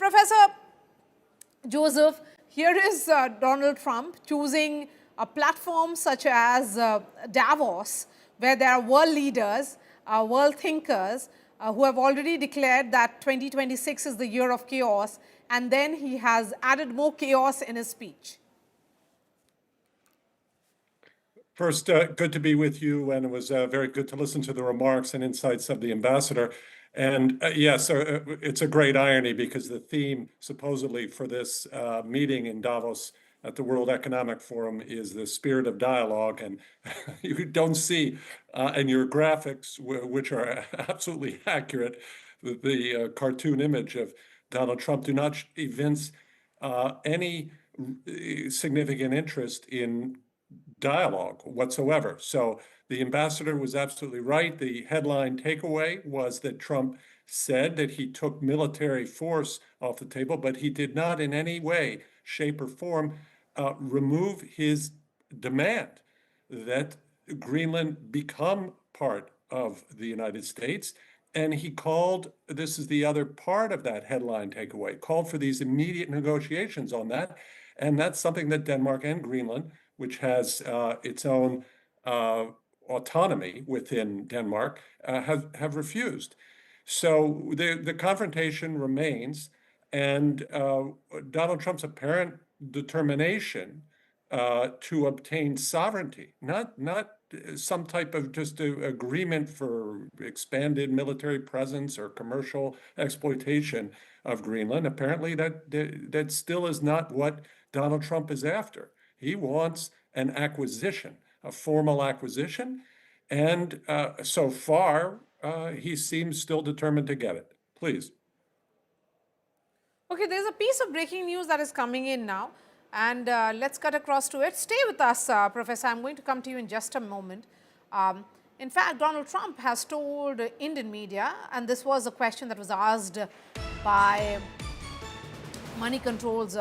Professor Joseph, here is Donald Trump choosing a platform such as Davos, where there are world leaders, world thinkers who have already declared that 2026 is the year of chaos, and then he has added more chaos in his speech. First, good to be with you, and it was very good to listen to the remarks and insights of the ambassador. And yes, it's a great irony because the theme supposedly for this meeting in Davos at the World Economic Forum is the spirit of dialogue. And you don't see in your graphics, which are absolutely accurate, the cartoon image of Donald Trump do not evince any significant interest in dialogue whatsoever. So the ambassador was absolutely right. The headline takeaway was that Trump said that he took military force off the table, but he did not in any way, shape, or form remove his demand that Greenland become part of the United States. And he called, this is the other part of that headline takeaway, called for these immediate negotiations on that. And that's something that Denmark and Greenland, which has its own autonomy within Denmark, have refused. So the confrontation remains, and Donald Trump's apparent determination to obtain sovereignty, not some type of just agreement for expanded military presence or commercial exploitation of Greenland. Apparently that still is not what Donald Trump is after. He wants an acquisition, a formal acquisition, and so far he seems still determined to get it. Please. Okay, there's a piece of breaking news that is coming in now, and let's cut across to it. Stay with us, Professor. I'm going to come to you in just a moment. In fact, Donald Trump has told Indian media, and this was a question that was asked by Money Control's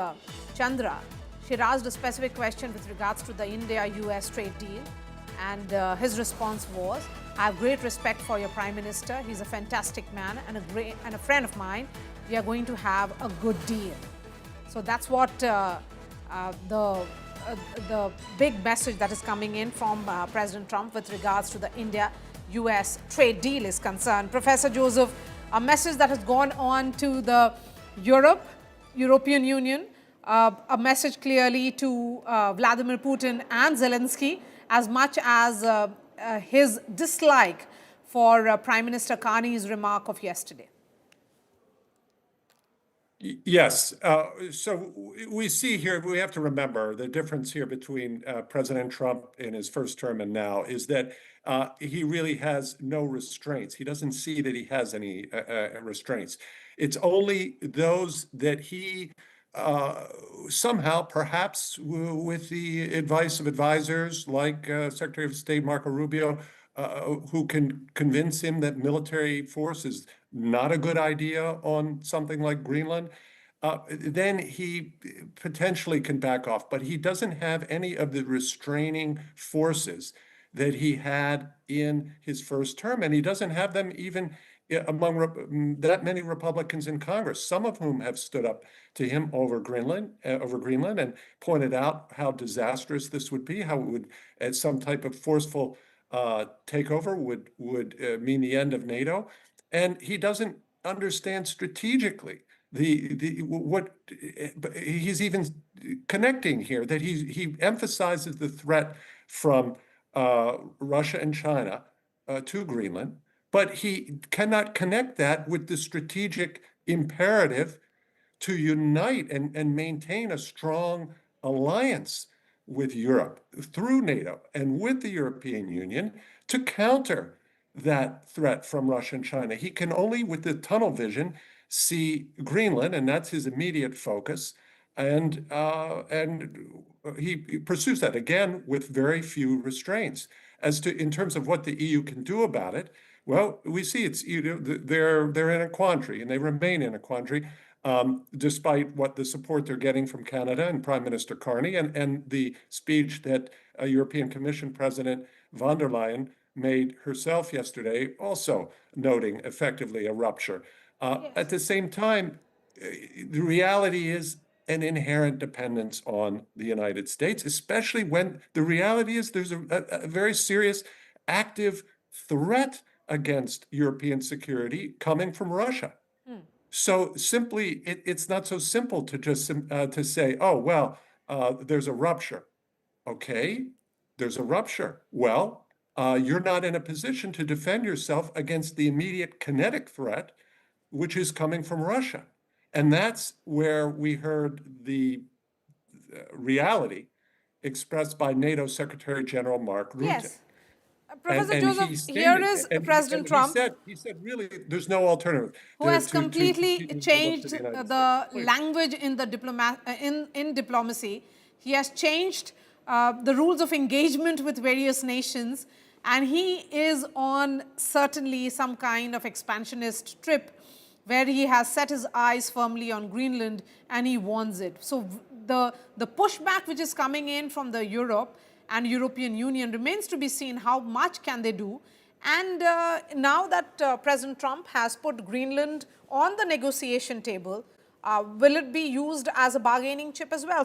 Chandra. She asked a specific question with regards to the India-US trade deal, and his response was, I have great respect for your Prime Minister. He's a fantastic man and a friend of mine. We are going to have a good deal. So that's what the big message that is coming in from President Trump with regards to the India-US trade deal is concerned. Professor Joseph, a message that has gone on to the European Union, a message clearly to Vladimir Putin and Zelensky, as much as his dislike for Prime Minister Carney's remark of yesterday. Yes. So we see here, we have to remember the difference here between President Trump in his first term and now is that he really has no restraints. He doesn't see that he has any restraints. It's only those that he somehow, perhaps with the advice of advisors like Secretary of State Marco Rubio, who can convince him that military force is not a good idea on something like Greenland, then he potentially can back off. But he doesn't have any of the restraining forces that he had in his first term, and he doesn't have them even among that many Republicans in Congress, some of whom have stood up to him over Greenland and pointed out how disastrous this would be, how it would, as some type of forceful takeover would mean the end of NATO. And he doesn't understand strategically what he's even connecting here, that he emphasizes the threat from Russia and China to Greenland, but he cannot connect that with the strategic imperative to unite and maintain a strong alliance with Europe through NATO and with the European Union to counter that threat from Russia and China. He can only, with the tunnel vision, see Greenland, and that's his immediate focus. And he pursues that again with very few restraints. As to in terms of what the EU can do about it, well, we see it's they're in a quandary, and they remain in a quandary, despite what the support they're getting from Canada and Prime Minister Carney, and the speech that European Commission President von der Leyen made herself yesterday, also noting effectively a rupture. At the same time, the reality is an inherent dependence on the United States, especially when the reality is there's a very serious active threat against European security coming from Russia. So simply, it's not so simple to just to say, oh, well, there's a rupture. Okay, there's a rupture. Well, you're not in a position to defend yourself against the immediate kinetic threat, which is coming from Russia. And that's where we heard the reality expressed by NATO Secretary General Mark Rutte. Yes. Professor And Joseph, he here stated, is and President Trump, he said, really, there's no alternative who has to completely continuing to look to changed the United States. the Please. language in the in diplomacy. He has changed the rules of engagement with various nations, and he is on certainly some kind of expansionist trip where he has set his eyes firmly on Greenland and he wants it. So the pushback which is coming in from the Europe and European Union remains to be seen how much can they do. And now that President Trump has put Greenland on the negotiation table, will it be used as a bargaining chip as well?